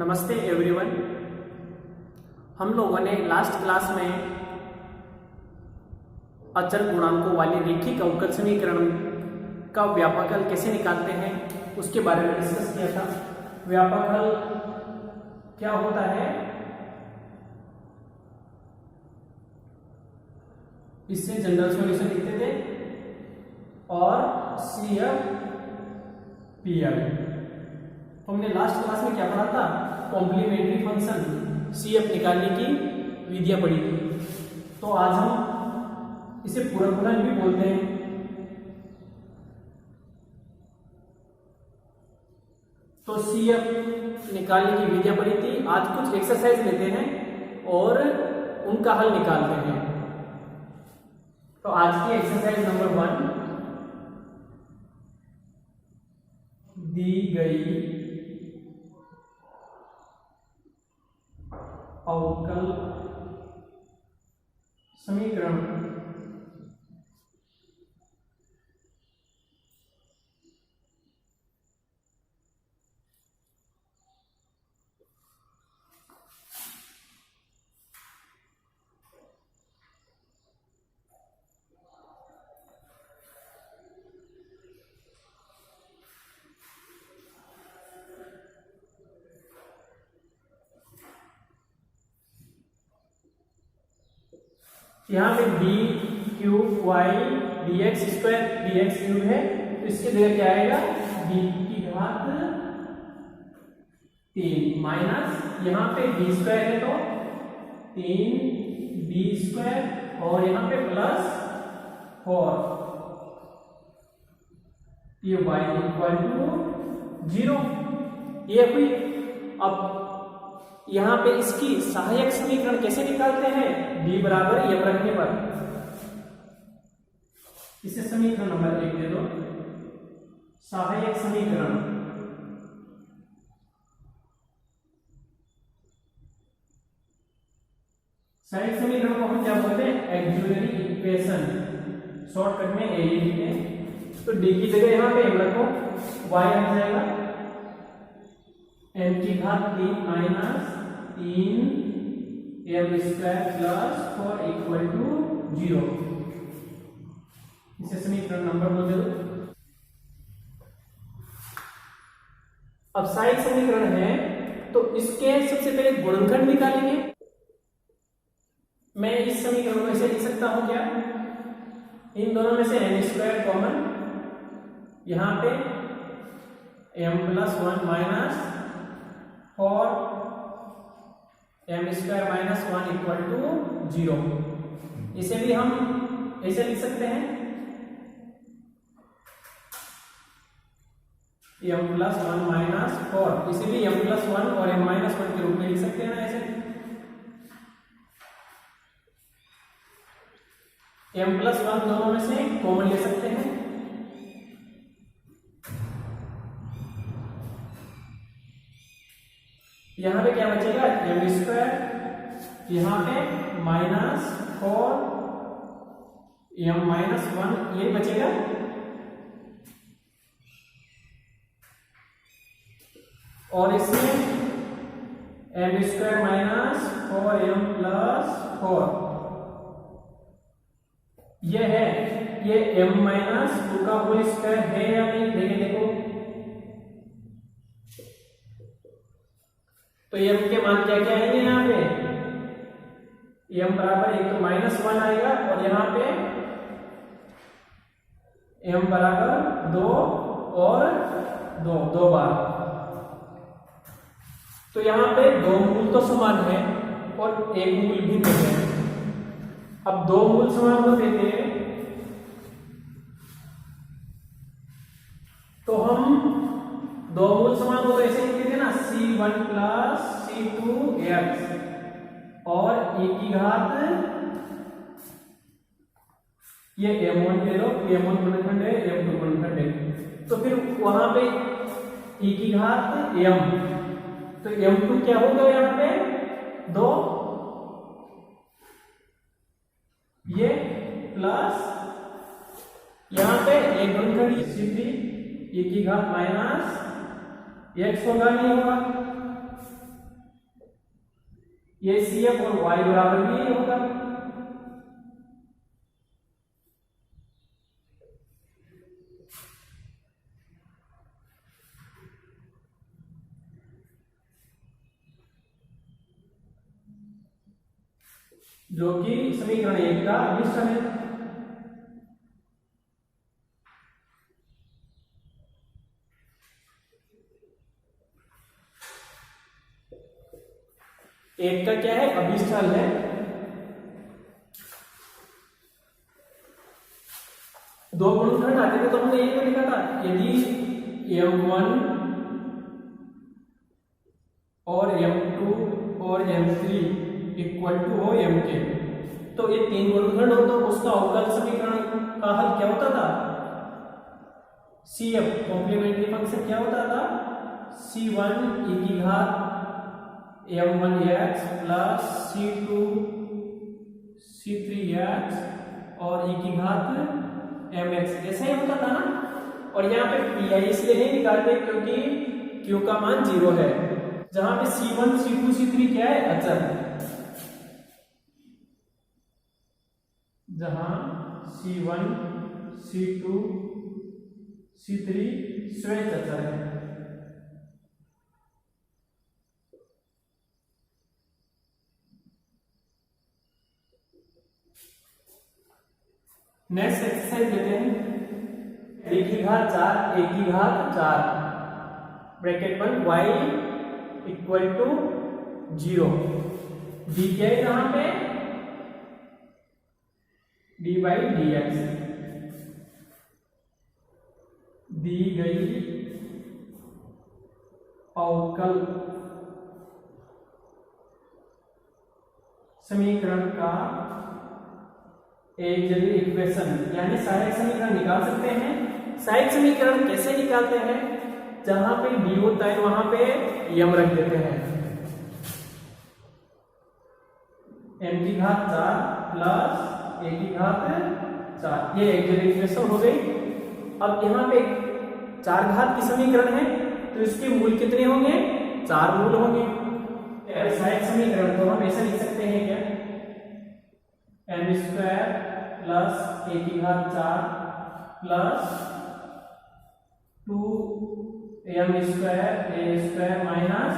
नमस्ते एवरीवन। हम लोगों ने लास्ट क्लास में अचर गुणांकों वाले रैखिक अवकल समीकरण का व्यापक हल कैसे निकालते हैं उसके बारे में डिस्कस किया था। व्यापक हल क्या होता है, इससे जनरल सॉल्यूशन लिखते थे और CF PL। तो हमने लास्ट क्लास में क्या पढ़ा था, कॉम्प्लीमेंट्री फंक्शन CF निकालने की विधियां पढ़ी थी। तो आज हम इसे पूरक गुणन भी बोलते हैं। तो CF निकालने की विधियां पढ़ी थी। आज कुछ एक्सरसाइज लेते हैं और उनका हल निकालते हैं। तो आज की एक्सरसाइज नंबर 1, दी गई अवकल समीकरण यहाँ पे d cube y d x square d x cube है, तो इसके जगह क्या आएगा, डी की घात 3 माइनस यहाँ पे डी स्क्वायर है तो 3 डी स्क्वायर और यहाँ पे प्लस 4, ये y इक्वल टू 0 ये हुई। अब यहां पे इसकी सहायक समीकरण कैसे निकालते हैं, d बराबर f रखने पर इसे समीकरण नंबर 1 दे दो। सहायक समीकरण सहायक समीकरण को हम क्या बोलते हैं, एक्सिलरी इक्वेशन, शॉर्टकट में ए लिखते हैं। तो d की जगह यहां पे m रखो, y आ जाएगा m की घात 3 minus 3 m square plus 4 equal to 0। इसे समीकरण नंबर 2 दे दो। अब सहायक समीकरण है तो इसके सबसे पहले गुणनखंड निकालेंगे। मैं इस समीकरण को ऐसे लिख सकता हूं क्या, इन दोनों में से m स्क्वायर कॉमन, यहां पे m plus 1 minus 4 m square minus 1 equal to 0। इसे भी हम ऐसे लिख सकते हैं, m प्लस 1 माइनस 4, इसे भी m प्लस 1 और m माइनस 1 के रूप में लिख सकते हैं ना। ऐसे m प्लस 1 दोनों में से कॉमन ले सकते हैं, यहां पे क्या बचेगा, m स्क्वायर, यहां पे माइनस 4 m माइनस 1 ये बचेगा, और इसमें m square minus 4m plus 4 ये है, ये m माइनस 2 का होल स्क्वायर है या नहीं, देखो तो m के मान क्या क्या आएंगे, यहाँ पे m बराबर एक तो माइनस 1 आएगा और यहाँ पे m बराबर 2 और 2 बार। तो यहाँ पे 2 मूल तो समान है और एक मूल भिन्न है। अब 2 मूल समान होते थे तो हम 2 मूल समान हो तो ऐसे लिखते थे ना, c1 प्लस c2x और e की घात ये m1 ले लो, m1 गुणनखंड है, m2 गुणनखंड है, तो फिर वहां पे e की घात m, तो m2 क्या होगा, यहाँ पे 2 ये प्लस यहाँ पे एक गुणनखंड c3 e की घात माइनस x होगा, नहीं होगा, ये CF और y बराबर भी यही होगा। जो कि समीकरण 1 का अभिष्ट है। एक का क्या है, अभिष्ट हल है। दो गुणनखंड आते थे तो हमने यही तो लिखा था, यदि M1 और M2 और M3 इक्वल टू हो M के, तो ये तीन गुणनखंड हो तो उसका अवकल समीकरण का हल क्या होता था, CF कॉम्प्लीमेंट्री फंक्शन क्या होता था, C1 e की घात M1x प्लस C2 C3x और e की घात mx, ऐसा ही होता था ना। और यहाँ पे pi इसलिए नहीं निकालते क्योंकि q का मान 0 है, जहां पे C1 C2 C3 क्या है, अचर है। जहां C1 C2 C3 श्वेत अचर है। नेक्स्ट एक्सरसाइज लेते हैं, a की घात 4 a की घात 4 ब्रैकेट में y इक्वल टू 0, d क्या है यहाँ पे, d बाई dx, दी गई अवकल समीकरण का एक जरूरी इक्वेशन यानी सहायक समीकरण निकाल सकते हैं। सहायक समीकरण कैसे निकालते हैं, जहां पे d होता है वहां पे m रख देते हैं, m की घात 4 प्लस a की घात 4, ये एक जरूरी इक्वेशन हो गई। अब यहाँ पे 4 घात की समीकरण है तो इसके मूल कितने होंगे, 4 मूल होंगे। सहायक समीकरण को हम ऐसे लिख सकते हैं क्या, m स्क्वायर प्लस a की घात 4 plus 2m square a square minus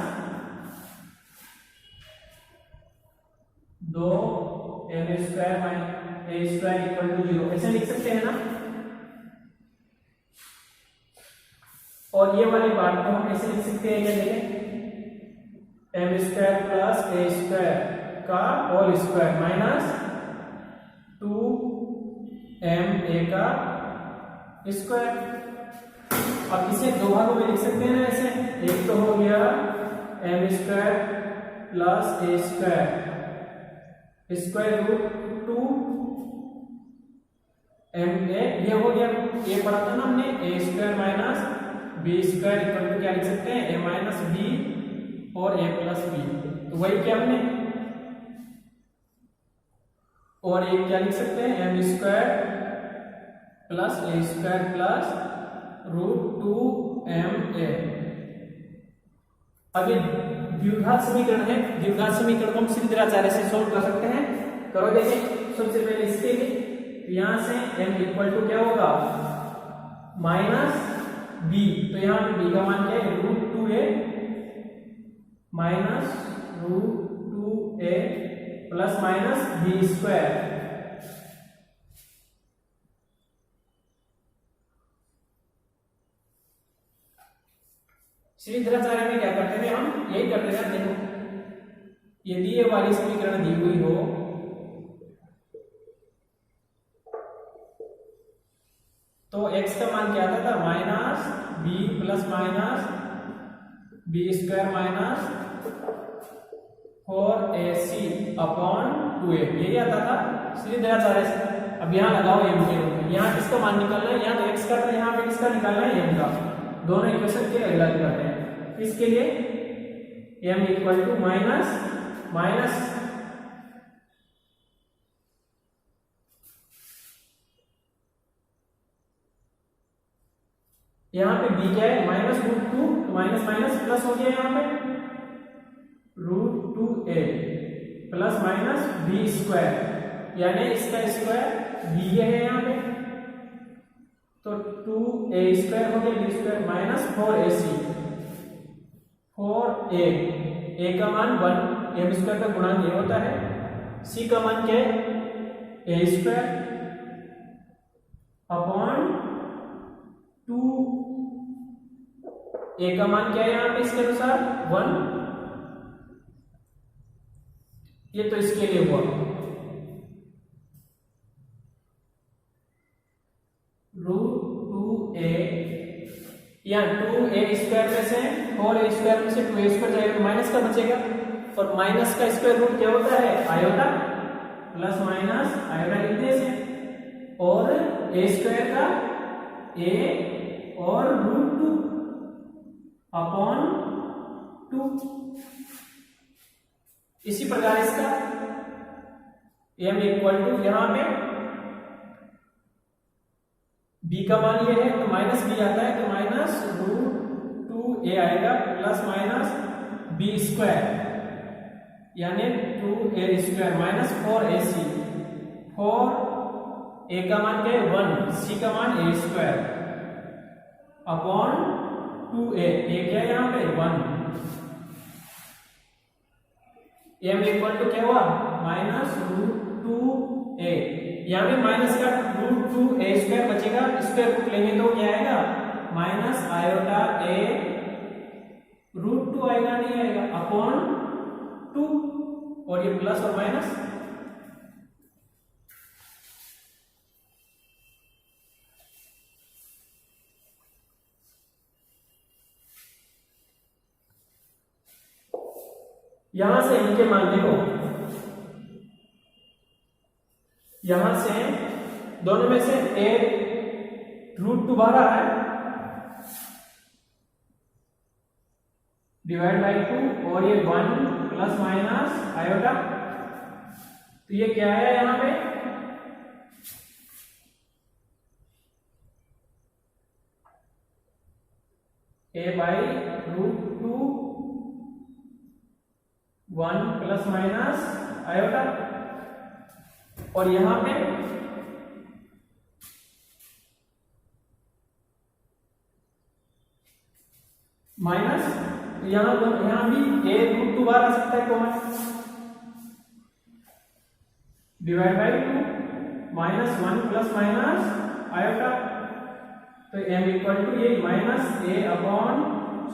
2m square minus a square equal to 0, ऐसे लिख सकते हैं ना। और ये वाली बात को हम ऐसे लिख सकते हैं क्या, देखें m square plus a square का होल स्क्वायर माइनस 2ma का स्क्वायर। अब इसे दो भागों में लिख सकते हैं ना ऐसे, एक तो हो गया m square plus a square square root 2ma, ये हो गया, ये पढ़ा था ना हमने, a square minus b square equal to क्या लिख सकते हैं, a माइनस b और a प्लस b, तो वही क्या हमने, और एक क्या लिख सकते हैं, m square plus a square plus root 2ma। अब ये द्विघात समीकरण है, द्विघात समीकरण को हम सीधेचार्य से सोल्व कर सकते हैं। करो देखें, सबसे पहले इसके लिए यहां से m इक्वल टू क्या होगा, माइनस b, तो यहां पे b का मान क्या है, root 2a minus root 2a plus minus b square. सीधेचार्य में क्या करते थे हम, यही करते थे। देखो यदि ये वाली समीकरण दी हुई हो तो x का मान क्या आता था, minus b plus minus b square minus 4ac upon 2a, यही आता था सीधेचार्य से। अब यहाँ लगाओ m के रूप में, यहाँ किसका मान निकालना है, यहाँ तो x का, यहाँ पे किसका निकालना है, m का। दोनों इक्वेशन के अलग करते हैं। इसके लिए m equal to minus minus यहाँ पे b क्या है, माइनस रूट 2, तो माइनस माइनस प्लस हो गया, यहाँ पे root 2a plus minus b square, यानी इसका स्क्वायर बी है यहाँ पे, तो 2a स्क्वायर हो गया, B square minus 4ac, 4a का मान 1, m स्क्वायर का गुणांक ये होता है, c का मान क्या है a स्क्वायर अपॉन 2, a का मान क्या है यहाँ पे इसके अनुसार 1, ये तो इसके लिए हुआ √2a, या 2a स्क्वायर में से 4a स्क्वायर में से 2a स्क्वायर जाएगा, माइनस का बचेगा, और माइनस का स्क्वायर रूट क्या होता है आयोटा, प्लस माइनस आयोटा लिखते हैं, और a स्क्वायर का a और √2 अपॉन 2। इसी प्रकार इसका m इक्वल टू यहां पे b का मान ये है तो माइनस b आता है, तो माइनस √2a आएगा, प्लस माइनस b स्क्वायर यानी 2a square minus 4ac, 4a का मान क्या है 1, c का मान a स्क्वायर अपॉन 2a, क्या है यहाँ पे 1, m इक्वल टू क्या हुआ माइनस √2a, यहाँ पे माइनस का √2a स्क्वायर बचेगा, स्क्वायर रूट लेंगे तो क्या आएगा माइनस आयोटा a √2 आएगा, नहीं आएगा, अपॉन 2, और ये प्लस और माइनस, यहां से इनके मान देखो, यहां से दोनों में से a √2 बाहर आ रहा है, डिवाइड बाई 2, और ये 1 प्लस माइनस आयोटा, तो ये क्या है यहां पे a by √2 1 plus minus iota, और यहां पे माइनस, यहां भी a √2 बार आ सकता है common, divide by 2 minus 1 plus minus iota, तो m इक्वल टू ये minus a upon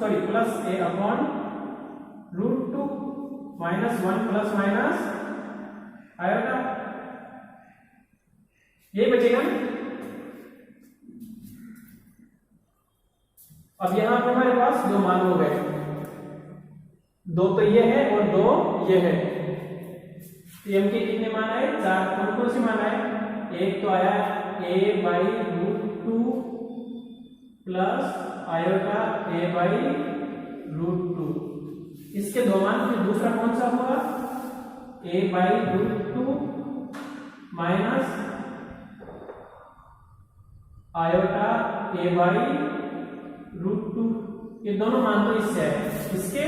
plus a upon √2 minus 1 plus minus iota, ये बचेगा। अब यहां पे हमारे पास दो मान हो गए, दो तो ये है और दो ये है, तो m के कितने मान आए 4, कौन कौन से मान आए, एक तो आया a by √2 plus iota a by √2, इसके दो मान, फिर दूसरा कौन सा होगा a by √2 minus iota a by √2, ये दोनों मान तो इससे है, इसके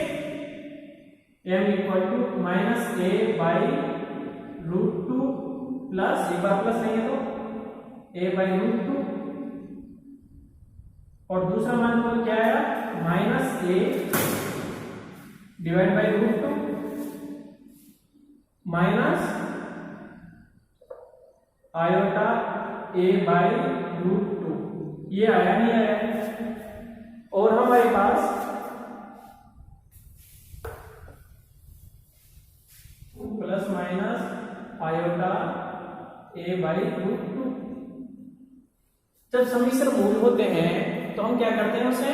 m equal to minus a by √2 plus, एक बार प्लस नहीं है तो a बाई √2, और दूसरा मान तो क्या आया minus a divide by √2 minus iota a by √2, ये आया नहीं आया, और हमारे पास plus minus iota a by √2, जब समिश्र मूल होते हैं तो हम क्या करते हैं उसे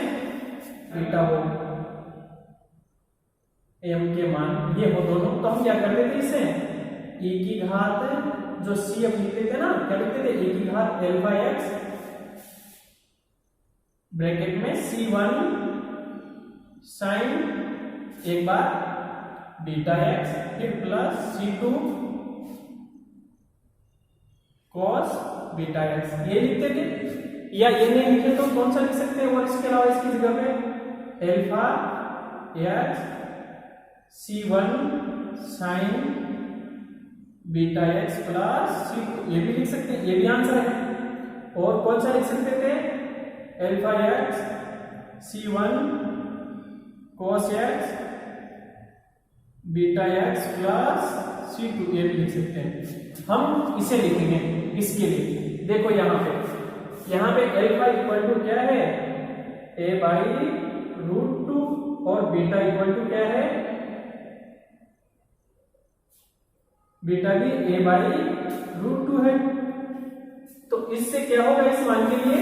बीटा हो m के मान ये हो दोनों, तो हम क्या करते थे इसे e की घात, जो c अब लिखते थे ना, क्या लिखते थे e की घात अल्फा x ब्रैकेट में c1 साइन एक बार बीटा x, फिर plus c2 cos beta x, ये लिखते थे, या ये नहीं लिखे तो कौन सा लिख सकते हैं, और इसके अलावा इसकी जगह पे alpha x c1 sine beta x plus c two, ये भी लिख सकते हैं, ये भी आंसर है। और कौन सा लिख सकते थे, alpha x c one cos x beta x plus c two, ये भी लिख सकते हैं। हम इसे लिखेंगे इसके लिए। देखो यहाँ पे एल्फा इक्वल टू क्या है, ए बाई रूट टू, और बीटा इक्वल टू क्या है, बीटा भी ए बाई रूट टू है। तो इससे क्या होगा, इस मान के लिए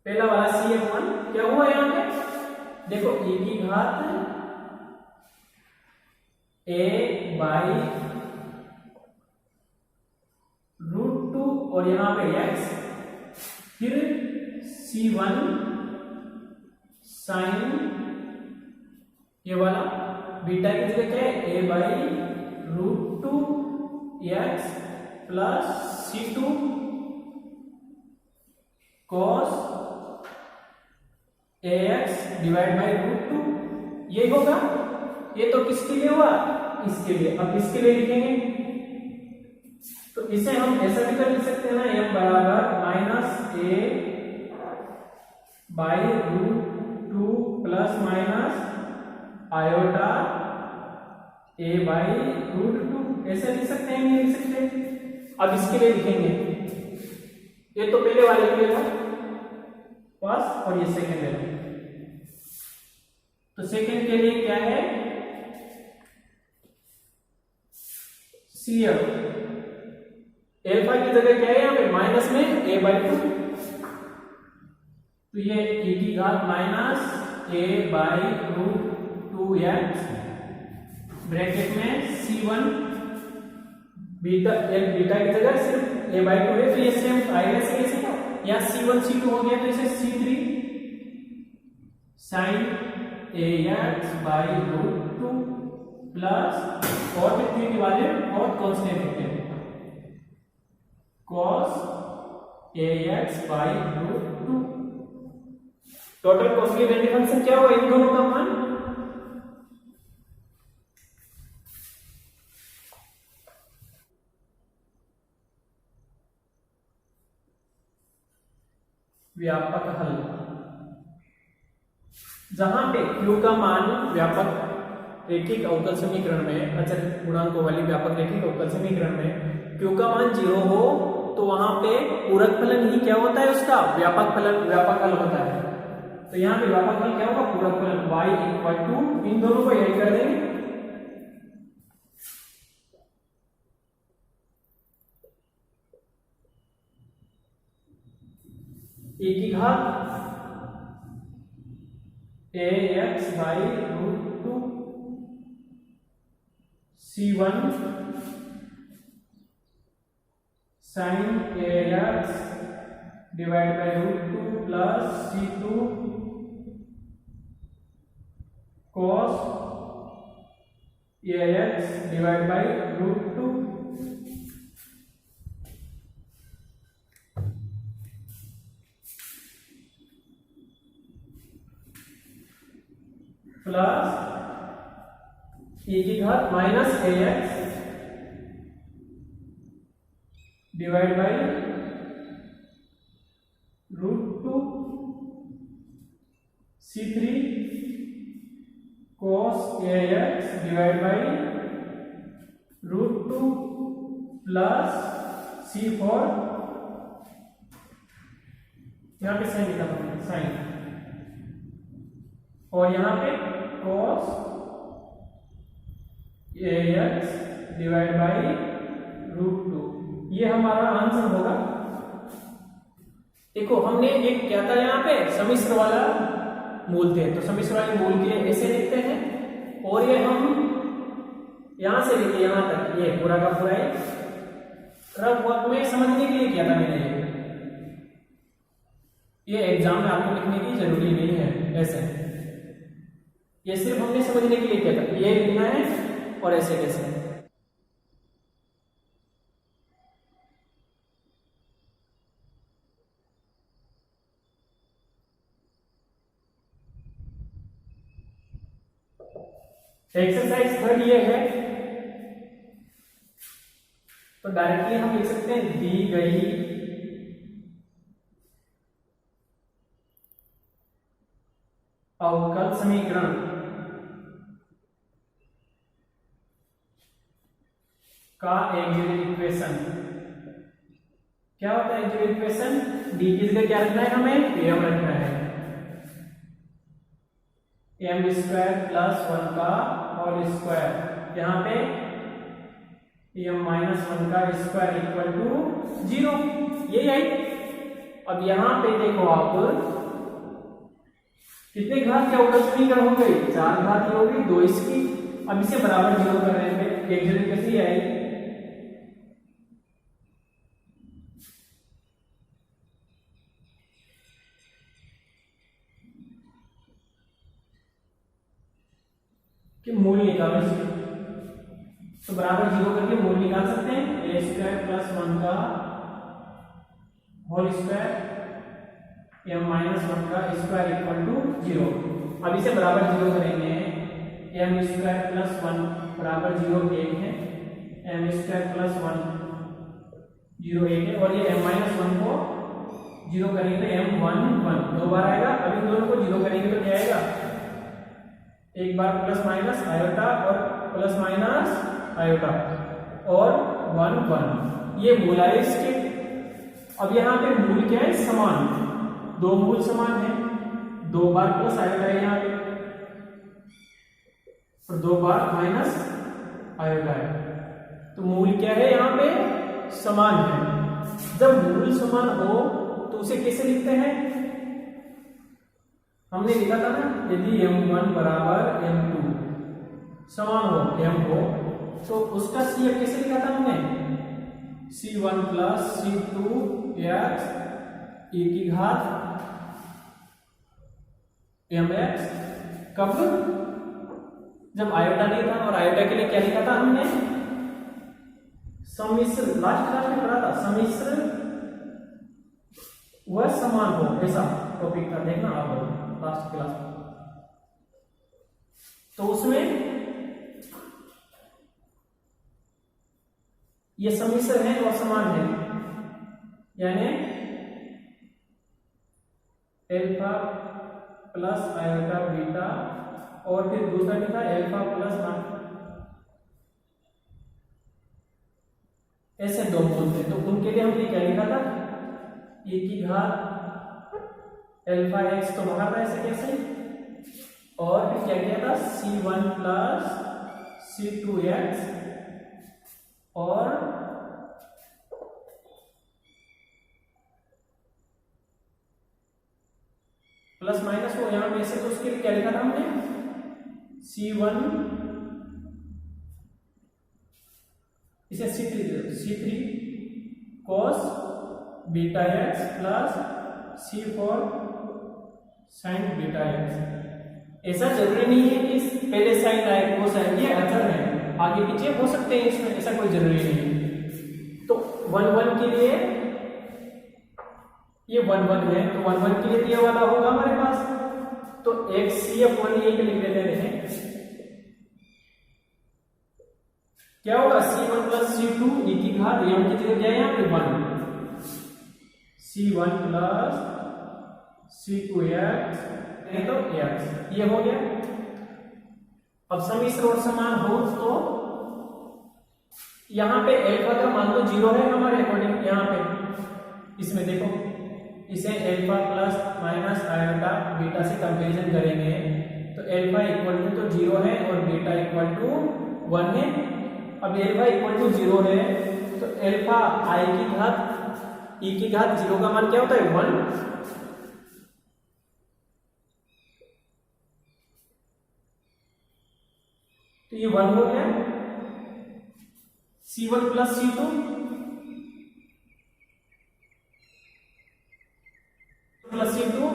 पहला वाला सी एफ वन क्या हुआ यहां पे, देखो e की घात ए बाई रूट टू, और यहां पे x, फिर c1 साइन, ये वाला बीटा की जगह क्या है, a by root two x plus c two cos a x divide by root two, ये होगा। ये तो किसके लिए हुआ, इसके लिए। अब इसके लिए लिखेंगे तो इसे हम ऐसा भी कर लिख सकते हैं ना, m बराबर minus a by root two plus minus iota a by root two, ऐसे लिख सकते हैं, नहीं लिख सकते। अब इसके लिए लिखेंगे, ये तो पहले वाले के लिए था पास, और ये सेकंड है। तो सेकंड के लिए क्या है, सी एफ, एल्फा की जगह क्या है यहाँ पे, माइनस में ए बाई टू, तो ये e की घात minus a by root two x bracket में c1 बीटा, बीटा की जगह सिर्फ a बाई टू है, तो ये सेम आएगा ऐसे का, या c1 c2 हो गया तो इसे c3 sine a x by root two plus, और थ्री की वैल्यू और कांस्टेंट होते हैं, cos a x by root two. Total complementary function क्या हुआ, इन दोनों का मान व्यापक हल, जहां पे q का मान व्यापक रैखिक अवकल समीकरण में, अचर गुणांकों वाली व्यापक रैखिक अवकल समीकरण में q का मान 0 हो, तो वहां पे पूरक फलन ही क्या होता है, उसका व्यापक फलन, व्यापक हल होता है। तो यहाँ पे व्यापक हल क्या होगा, पूरक फलन y इक्वल टू, इन दोनों को ऐड कर देंगे, e की घात a x by root two c1 sine a x divide by root two plus c2 cos a x divide by root two plus e की घात minus a x divide by root two c3 cos a x divide by root two plus c4, यहां पे sign लिखा था, sign, और यहां पे cos a x divide by root two, ये हमारा आंसर होगा। देखो हमने एक क्या था यहाँ पे, सम्मिश्र वाला मूल थे, तो सम्मिश्र वाले मूल के लिए ऐसे लिखते हैं, और ये हम यहां से लिखे यहां तक, ये पूरा का पूरा है, रफ वक्त में समझने के लिए किया था मैंने, ये एग्जाम में आपको लिखने की जरूरी नहीं है, ऐसे ये सिर्फ हमने समझने के लिए किया था, ये लिखना है और ऐसे कैसे। एक्सरसाइज थर्ड ये है, तो डायरेक्टली हम लिख सकते हैं दी गई अवकल समीकरण का एक्सिलरी इक्वेशन। क्या होता है एक्सिलरी इक्वेशन? डी की जगह क्या रखना है हमें? एम रखना है, एम स्क्वायर प्लस 1 का होल स्क्वायर, यहाँ पे एम माइनस 1 का स्क्वायर इक्वल टू 0, यही आई। अब यहाँ पे देखो आप कितने घात के अवकल समीकरण हो गए? 4 घात हो गई, 2 इसकी। अब इसे बराबर 0 कर रहे हैं, एक्सिलरी कैसी आई? कि मूल निकालो इसके, तो बराबर 0 करके मूल निकाल सकते हैं। ए स्क्वायर प्लस 1 का होल स्क्वायर एम माइनस 1 का स्क्वायर इक्वल टू 0। अब इसे बराबर 0 करेंगे, एम स्क्वायर प्लस 1 बराबर 0 1 है, एम स्क्वायर प्लस 1 0 1 है, और ये एम माइनस 1 को 0 करेंगे तो एम 1 1 दो बार आएगा। अब इन दोनों को 0 करेंगे तो क्या आएगा? एक बार प्लस माइनस आयोटा और प्लस माइनस आयोटा और 1 1, ये मूल आए इसके। अब यहाँ पे मूल क्या है? समान, दो मूल समान है, 2 बार प्लस आयोटा है यहाँ पे और 2 बार माइनस आयोटा है, तो मूल क्या है? यहाँ पे समान है। जब मूल समान हो तो उसे कैसे लिखते हैं? हमने लिखा था ना, यदि m1 बराबर m2 समान हो m को, तो उसका CF कैसे लिखा था हमने? c1 plus c2 x e की घात mx। कब? जब आयोटा नहीं था, और आयोटा के लिए क्या लिखा था हमने? सम्मिश्र, लास्ट क्लास में पढ़ा था, सम्मिश्र व समान हो, ऐसा टॉपिक था, देखना आप लास्ट क्लास में। तो उसमें ये सम्मिश्र है और समान है, यानी एल्फा प्लस आयोटा बीटा, और फिर दूसरा क्या था? एल्फा प्लस ऐसे दो मूल थे, तो उनके लिए हमने क्या लिखा था? e की घात एल्फा एक्स तो बाहर था ऐसे कैसे, और फिर क्या किया था? c1 प्लस c2 एक्स, और प्लस माइनस को यहां पे ऐसे, तो उसके लिए क्या लिखा था हमने? c1 इसे c3 cos beta x plus c4 sin beta x. ऐसा जरूरी नहीं है कि पहले साइन आए वो साइन, ये अचर है, आगे पीछे हो सकते हैं इसमें, ऐसा कोई जरूरी नहीं है। तो 1 1 के लिए ये 1 1 है, तो 1 1 के लिए ये वाला होगा हमारे पास, तो एक CF1 ये लिख देते हैं। क्या होगा? c1 प्लस c2 e की घात m की जगह क्या है यहाँ पे? 1, c1 प्लस c2 x तो x, ये हो गया। अब सम्मिश्र और समान हो तो यहां पे एल्फा का मान तो 0 है हमारे अकॉर्डिंग, यहां पे इसमें देखो, इसे alpha plus minus iota beta से कंपैरिजन करेंगे तो एल्फा इक्वल टू तो 0 है और बीटा इक्वल टू 1 है। अब एल्फा इक्वल टू 0 है तो एल्फा आई की घात e की घात 0 का मान क्या होता है? 1। तो ये 1 हो गया। c1 plus c2 plus c2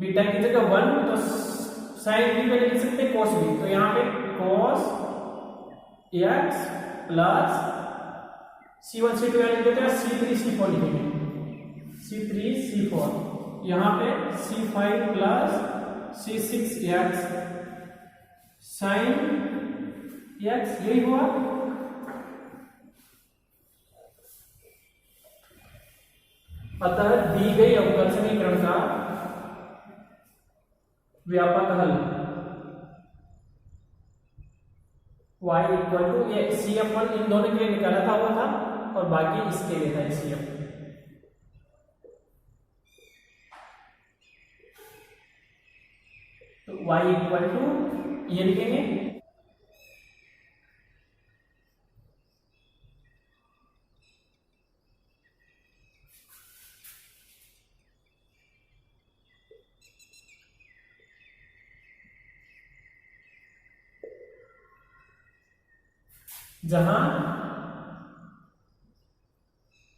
beta की जगह 1, तो साइन भी पहले लिख सकते हैं cos भी, तो यहां पे cos x plus c1 c2 यानी देते हैं c3 c4 लिखेंगे, c3 c4, यहां पे c5 plus c6 x sine x, यही हुआ। अतः दी गई अवकल समीकरण का व्यापक हल y इक्वल टू ये CF1 इन दोनों के लिए निकाला था वो था, और बाकी इसके लिए था CF। तो y इक्वल टू ये लिखेंगे, जहां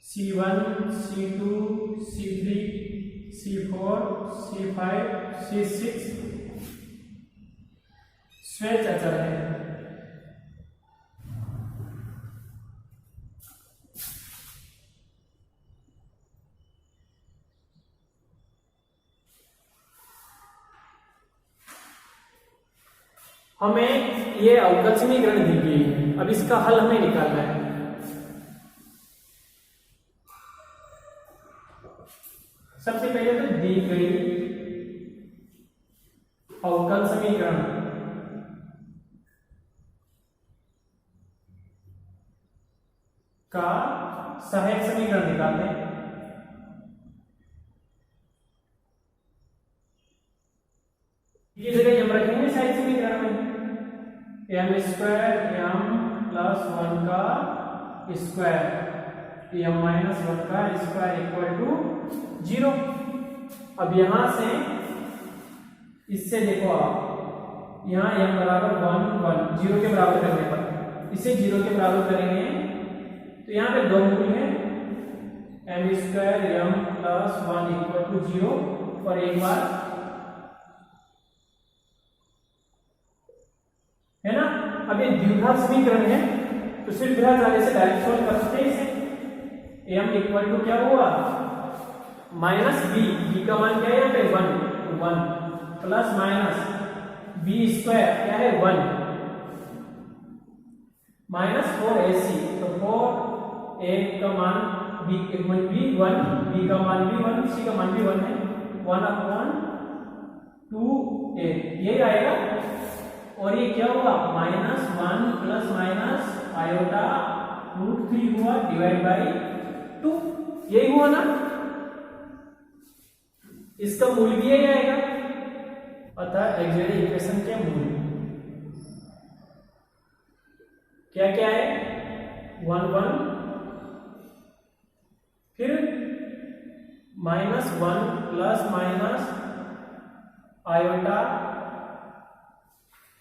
C1, C2, C3, C4, C5, C6 स्वेच्छ अचर है। हमें ये अवकल समीकरण दी गई है, अब इसका हल हमें निकालना है। सबसे पहले तो दी गई अवकल समीकरण का सहायक समीकरण निकालते हैं। ये जगह हम रखेंगे सहायक समीकरण में m स्क्वायर m प्लस 1 का स्क्वायर m माइनस 1 का स्क्वायर इक्वल टू 0। अब यहां से इससे देखो आप, यहां m बराबर 1 1 0 के बराबर करने पर इसे 0 के बराबर करेंगे तो यहां पे दो मूल है m square m plus 1 equal to 0, और एक बार है ना। अब ये द्विघात समीकरण है तो सिर्फ द्विघात वाले से डायरेक्ट सॉल्व कर सकते हैं इसे। m इक्वल टू क्या हुआ माइनस b का मान क्या है यहाँ पे 1 1 प्लस माइनस b स्क्वायर क्या है 1 माइनस 4ac, तो 4 a का मान b 1 b का मान भी 1 c का मान भी 1 है 1 अपॉन 2a ये आएगा। और ये क्या हुआ minus 1 plus minus iota root 3 हुआ डिवाइड बाई 2, यही हुआ ना। इसका मूल भी यही आएगा, अतः ऑक्सिलरी इक्वेशन के मूल क्या क्या है 1 1, फिर minus 1 plus minus iota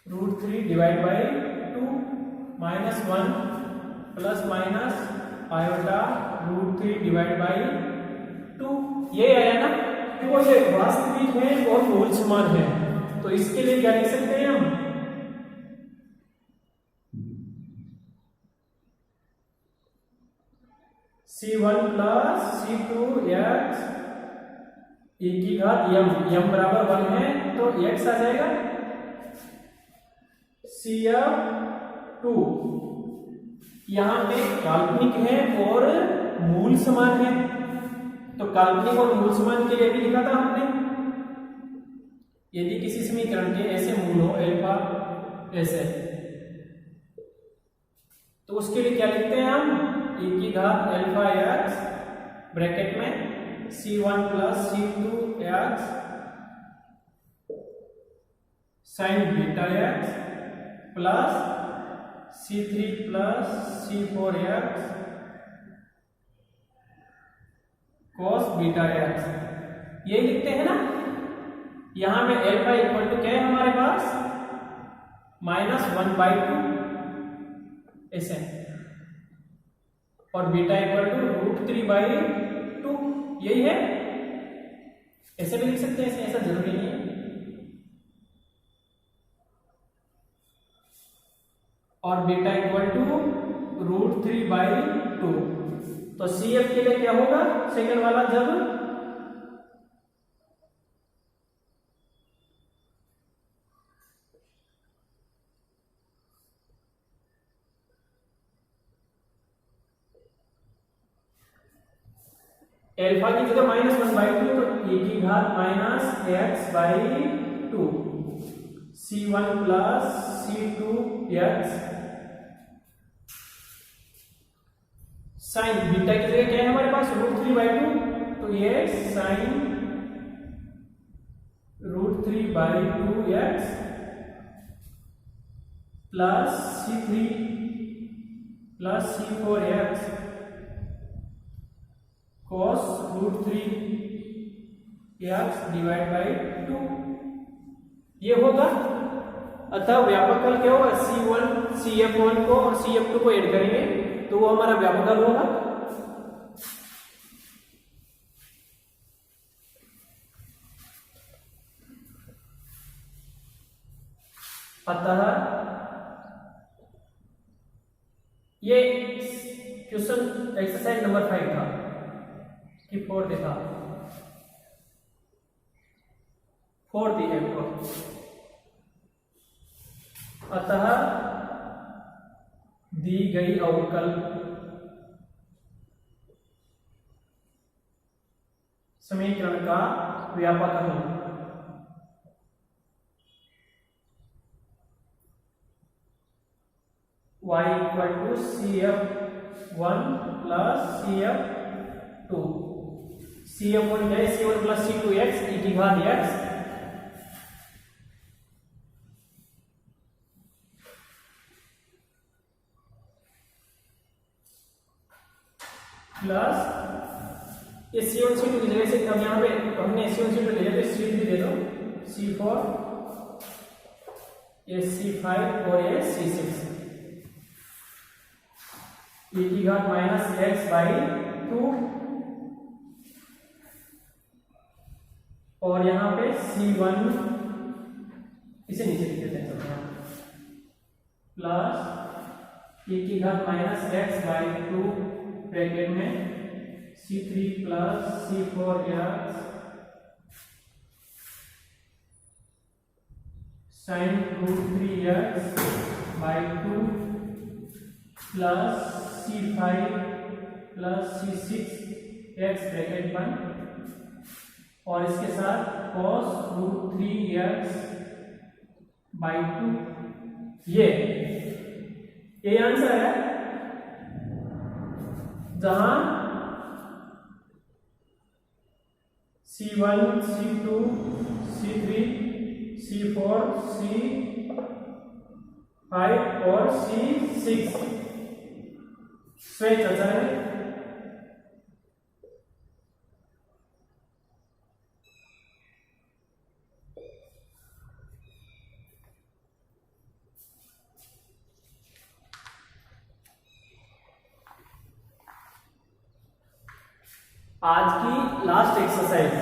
root 3 divide by 2, minus 1 plus minus iota root 3 divide by 2, ये आया ना। वो ये वास्तविक है और मूल समान है, तो इसके लिए क्या लिख सकते हैं हम C1 plus C2 x e की घात m बराबर 1 है तो x आ जाएगा CF2। यहां पे काल्पनिक है और मूल समान है, तो काल्पनिक और मूल समान के लिए भी लिखा था हमने, यदि किसी समीकरण के ऐसे मूल हो अल्फा ऐसे, तो उसके लिए क्या लिखते हैं हम e की घात अल्फा x ब्रैकेट में C1 plus C2 x sign beta x plus C3 plus C4 x cos beta x, ये लिखते हैं ना। यहां में अल्फा इक्वल टू क्या है हमारे पास -1/2 ऐसे, और बीटा इक्वल टू √3/2 यही है। ऐसे भी लिख सकते हैं, ऐसा जरूरी नहीं है। और बीटा इक्वल टू √3/2, तो CF के लिए क्या होगा सेकंड वाला, जब अल्फा की जगह -1/2 तो e की घात -x/2 c1 plus c2x sign beta की जगह क्या है हमारे पास √3/2 तो ये sine √3/2x plus c3 plus c4x cos √3x divide by 2 ये होगा। अतः व्यापकल क्या होगा c1 cf1 को और cf2 को ऐड करेंगे तो वो हमारा व्यापकल होगा। अतः ये क्वेश्चन एक्सरसाइज नंबर 5 था कि 4 देखा 4 दी है 4। अतः दी गई अवकल समीकरण का व्यापकल y equal to cf1 plus cf2 cf1 क्या है c1 प्लस c2x e की घात x प्लस ये c1 c2 की जगह से अब यहाँ पे हमने c1 c2 ले लिया तो c3 दे दो c4 ये c5 और ये c6 e की घात -x/2 और यहाँ पे c1 इसे नीचे लिख देते हैं प्लस e की घात -x/2 ब्रैकेट में c3 plus c4x sin √3x/2 plus c5 plus c6x bracket बंद और इसके साथ cos √3x/2 ये आंसर है जहां c1 c2 c3 c4 c5 और c6 स्वेच अचर है। आज की लास्ट एक्सरसाइज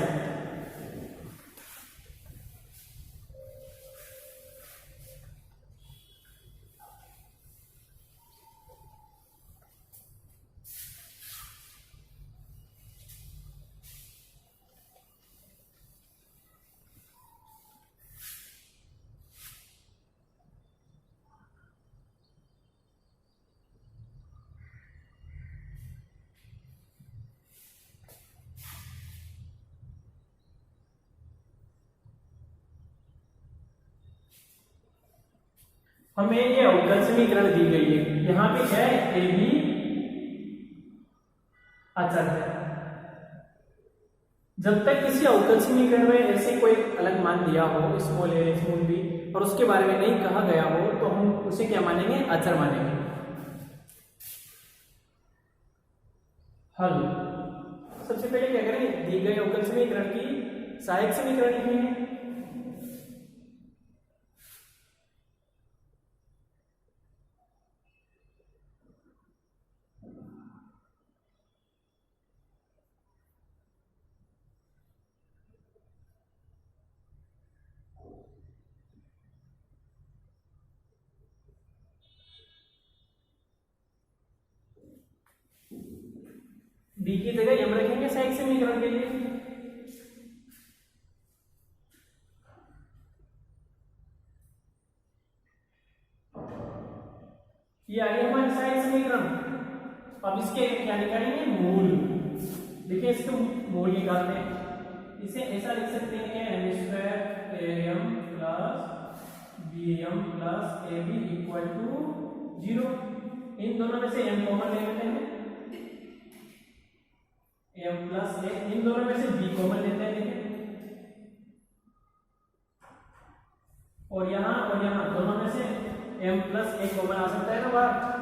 हमें ये अवकल समीकरण दी गई है। यहां पे क्या है ए बी अचर है। जब तक किसी अवकल समीकरण में ऐसे कोई अलग मान दिया हो स्मॉल ए स्मॉल बी और उसके बारे में नहीं कहा गया हो तो हम उसे क्या मानेंगे अचर मानेंगे। हल सबसे पहले क्या करेंगे दी गई अवकल समीकरण की सहायक समीकरण लिखेंगे। डी की जगह एम रखेंगे सहायक समीकरण के लिए। ये आ गया हमारे सहायक समीकरण। अब इसके क्या निकालेंगे मूल। देखिए इसके मूल निकालते हैं। इसे ऐसा लिख सकते हैं कि m square am plus bm plus ab equal to 0। इन दोनों में से m कॉमन ले लेते हैं, m प्लस a। इन दोनों में से b कॉमन लेते हैं, देखिए। और यहाँ दोनों में से m प्लस a कॉमन आ सकता है ना बाहर।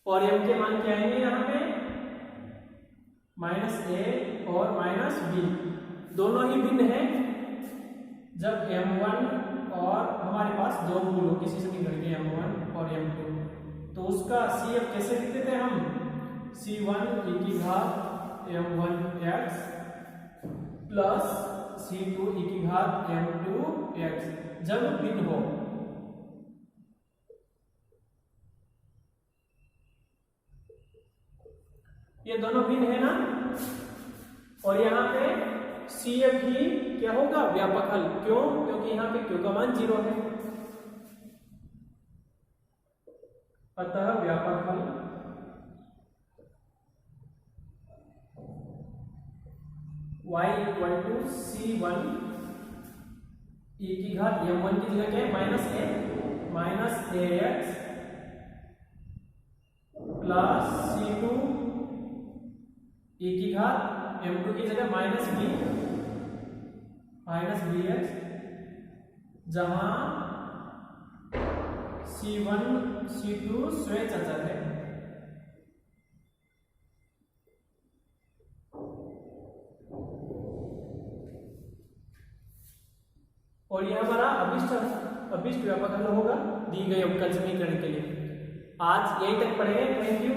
और m के मान क्या आएंगे यहाँ पे, माइनस a और माइनस b। दोनों ही भिन्न है। जब m1 और हमारे पास दो मूल हो किसी समीकरण के, m1 और m2, तो उसका CF कैसे लिखते थे हम, c1 e की घात m1x प्लस c2 e की घात m2x जब भिन्न हो। ये दोनों भिन्न है ना। और यहाँ पे CF ही क्या होगा, व्यापक हल। क्यों? क्योंकि यहाँ पे Q का मान 0 है। अतः व्यापक हल y equal to c1 e की घात m1 की जगह क्या है, minus ax plus c2 e की घात m2 की जगह माइनस bx, जहां c1 c2 स्वेच्छ अचर है। और यह हमारा अभिष्ट व्यापक हल होगा दी गई अवकल समीकरण के लिए। आज यहीं तक पढ़ेंगे। Thank you.